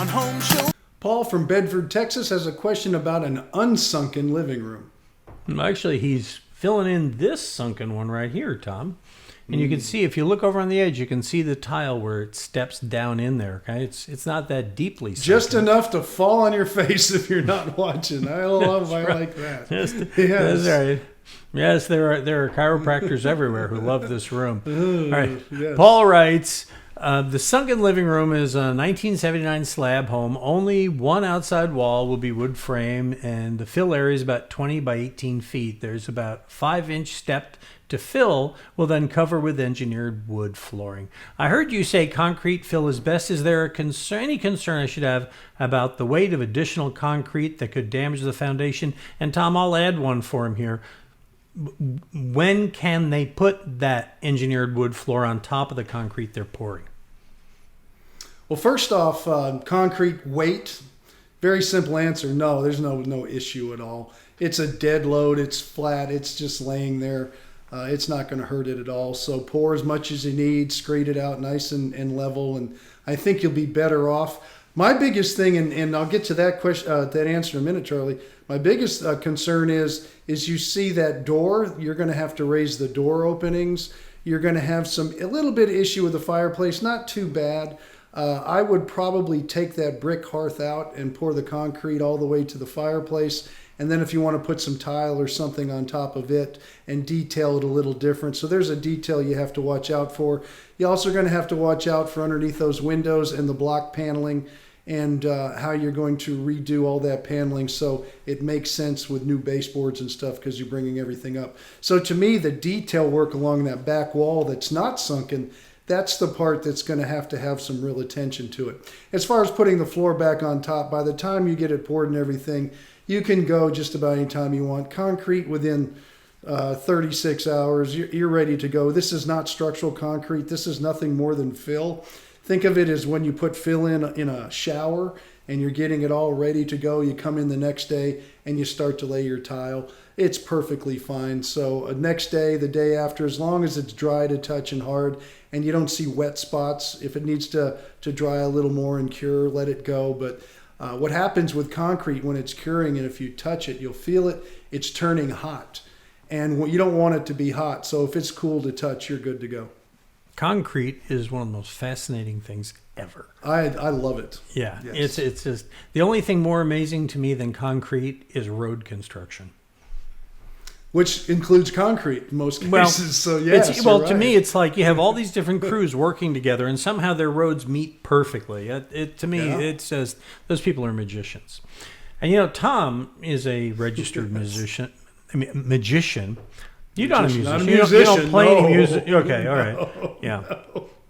Home Show. Paul from Bedford, Texas has a question about an unsunken living room. Actually, he's filling in this sunken one right here, Tom. And you can see, if you look over on the edge, you can see the tile where it steps down in there. Okay, it's not that deeply sunken. Just enough to fall on your face if you're not watching. I like that. Yes. Yes. That's right. Yes, there are chiropractors everywhere who love this room. All right. Yes. Paul writes, the sunken living room is a 1979 slab home. Only one outside wall will be wood frame, and the fill area is about 20 by 18 feet. There's about 5-inch step to fill, will then cover with engineered wood flooring. I heard you say concrete fill is best. Is there any concern I should have about the weight of additional concrete that could damage the foundation? And Tom, I'll add one for him here. When can they put that engineered wood floor on top of the concrete they're pouring? Well, first off, concrete weight, very simple answer. No, there's no issue at all. It's a dead load. It's flat. It's just laying there. It's not going to hurt it at all. So pour as much as you need, scrape it out nice and level, and I think you'll be better off. My biggest thing, and I'll get to that question, that answer in a minute, Charlie. My biggest concern is you see that door. You're going to have to raise the door openings. You're going to have a little bit of issue with the fireplace. Not too bad. I would probably take that brick hearth out and pour the concrete all the way to the fireplace. And then if you want to put some tile or something on top of it and detail it a little different. So there's a detail you have to watch out for. You're also going to have to watch out for underneath those windows and the block paneling and how you're going to redo all that paneling so it makes sense with new baseboards and stuff because you're bringing everything up. So to me, the detail work along that back wall that's not sunken, that's the part that's going to have some real attention to it. As far as putting the floor back on top, by the time you get it poured and everything, you can go just about any time you want. Concrete within 36 hours, you're ready to go. This is not structural concrete. This is nothing more than fill. Think of it as when you put fill in a shower and you're getting it all ready to go. You come in the next day and you start to lay your tile. It's perfectly fine. So next day, the day after, as long as it's dry to touch and hard and you don't see wet spots, if it needs to dry a little more and cure, let it go. But what happens with concrete when it's curing, and if you touch it, you'll feel it, it's turning hot. And you don't want it to be hot. So if it's cool to touch, you're good to go. Concrete is one of the most fascinating things ever. I love it. Yeah, yes. It's just the only thing more amazing to me than concrete is road construction. Which includes concrete in most cases. So yes, to me, it's like you have all these different crews working together, and somehow their roads meet perfectly. To me, it says those people are magicians. And Tom is a registered magician. You're not a musician. Not a musician. You don't play any No. music. Okay, all right, yeah.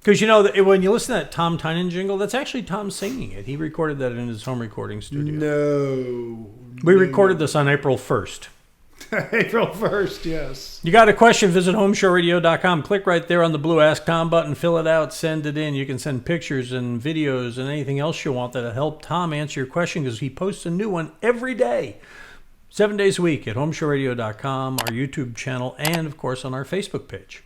Because that when you listen to that Tom Tynan jingle, that's actually Tom singing it. He recorded that in his home recording studio. No. We recorded this on April 1st. April 1st, yes. You got a question, visit HomeShowRadio.com. Click right there on the blue Ask Tom button. Fill it out. Send it in. You can send pictures and videos and anything else you want that'll help Tom answer your question because he posts a new one every day, 7 days a week at HomeShowRadio.com, our YouTube channel, and, of course, on our Facebook page.